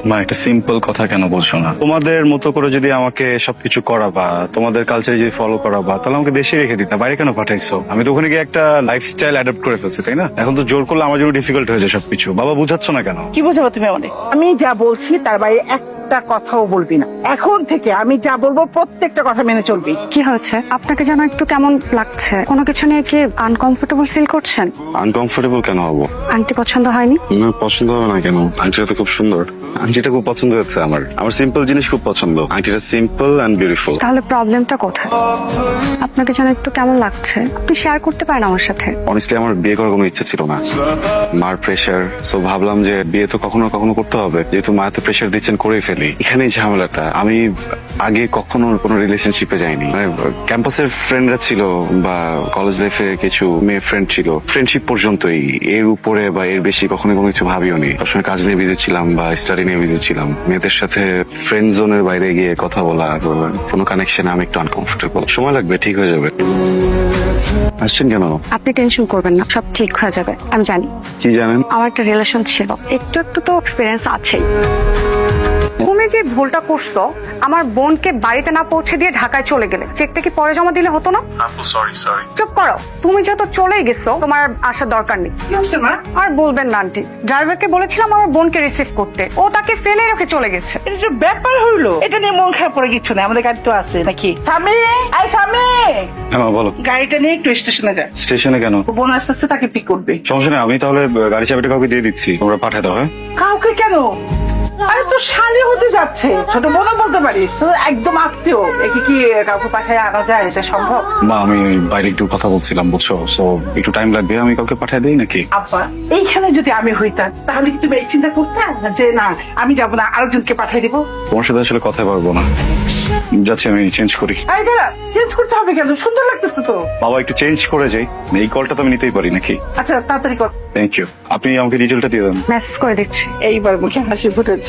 মা একটা সিম্পল কথা কেন বলছো না? তোমাদের মতো করে যদি আমাকে সবকিছু করাবা, তোমাদের কালচার যদি ফলো করাবা, তাহলে আমাকে দেশে রেখে দিতা, বাইরে কেন পাঠাইছো? আমি তো ওখানে গিয়ে একটা লাইফস্টাইল অ্যাডাপ্ট করে ফেলছি, তাই না? এখন তো জোর করলে আমার জন্য ডিফিকাল্ট হয়ে যায় সবকিছু। বাবা বুঝাচ্ছ না কেন? কি বোঝাবো তুমি আমাদের? আমি যা বলছি তার বাইরে একটা কথাও বলবি না। এখন থেকে আমি যা বলবো প্রত্যেকটা কথা মেনে চলবি। কি হয়েছে? আপনাকে যেন একটু কেমন লাগছে। কোনো কিছু নিয়ে কি আনকমফোর্টেবল ফিল করছেন? আনকমফোর্টেবল কেন হবো? আংটি পছন্দ হয়নি? না, পছন্দ হবে না কেন? আংটিটা তো খুব সুন্দর। আংটিটা খুব পছন্দ হচ্ছে আমার। আমার সিম্পল জিনিস খুব পছন্দ। আংটিটা সিম্পল এন্ড বিউটিফুল। তাহলে প্রবলেমটা কোথায়? আপনাকে যেন একটু কেমন লাগছে, আপনি শেয়ার করতে পারেন আমার সাথে। অনেস্টলি আমার বিয়ে করার কোনো ইচ্ছে ছিল না। মার প্রেশার, সো ভাবলাম যে বিয়ে তো কখনো কখনো করতে হবে, যেহেতু মা তো প্রেশার দিচ্ছেন করেই ফেলি। এখানেই ঝামেলাটা। আমি আগে কখনো কোনো রিলেশনশিপে যাইনি। মানে ক্যাম্পাসের ফ্রেন্ডরা ছিল বা কলেজ লাইফে কিছু মেয়ে ফ্রেন্ড ছিল, ফ্রেন্ডশিপ পর্যন্তই। এর উপরে বা এর বেশি কখনো কোনো কিছু ভাবিও নি। সবসময় কাজ নিয়ে বিজি ছিলাম বা স্টাডি নিয়ে বিজি ছিলাম। মেয়েদের সাথে ফ্রেন্ড জোনের বাইরে গিয়ে কথা বলা, কোনো কানেকশনে আমি একটু আনকমফোর্টেবল। সময় লাগবে, ঠিক হয়ে যাবে। আসছেন কেন? আপনি টেনশন করবেন না, সব ঠিক হয়ে যাবে। আমি জানি কি জানেন? আমার একটা রিলেশন ছিল, একটু একটু তো এক্সপিরিয়েন্স আছেই। তুমি যে ভুলটা করছো, আমার বোনকে বাড়িতে না পৌঁছে দিয়ে ঢাকায় চলে গেলে, চেকটা কি পরে জমা দিলে হতো না? সরি। চুপ করো, তুমি যত চলেই গেছো, তোমার আর আসার দরকার নেই। কি হচ্ছে মা? আর বলবেন না আন্টি, ড্রাইভারকে বলেছিলাম আমার বোনকে রিসিভ করতে, ও তাকে ফেলে রেখে চলে গেছে। এটা যে ব্যাপার হইলো, এটা নিয়ে মন খারাপ করে কিছু নেই। আমাদের গাড়ি তো আছে নাকি? স্বামী, আই স্বামী, হ্যাঁ মা, বলো। গাড়িটা নিয়ে একটু স্টেশনে যা। স্টেশনে কেন? ও বোন আসতে আসতে তাকে পিক করবে। সমস্যা নেই, আমি তাহলে গাড়ি চাবিটা কাউকে দিয়ে দিচ্ছি, তোমরা পাঠাতে দাও। হ্যাঁ, কাউকে কেন? আরে তো শালি হতে যাচ্ছে, ছোট বোনও বলতে পারিস। তো একদম আত্মীয়, একে কি কাউকে পাঠায় আনা যায়? এটা সম্ভব? মা আমি বাইরে একটু কথা বলছিলাম, বুঝছো, সো একটু টাইম লাগবে। আমি কাউকে পাঠিয়ে দিই নাকি? আব্বা, এইখানে যদি আমি হইতাম তাহলে কি তুমি এই চিন্তা করতে যে না আমি যাবো না, আরেকজনকে পাঠিয়ে দিবো? তোমার সাথে আসলে কথা পারবো না, যাচ্ছি আমি চেঞ্জ করি। আরে দাঁড়া, চেঞ্জ করতে হবে কেন? সুন্দর লাগতেছে তো। বাবা একটু চেঞ্জ করে যাই, এই কলটা তো আমি নিতেই পারি নাকি? আচ্ছা তাড়াতাড়ি কর। Thank you. আপনি আমাকে ডিটেলটা দিয়ে দেন। মেসেজ করে দিচ্ছি। এইবার মুখে হাসি ফুটেছে।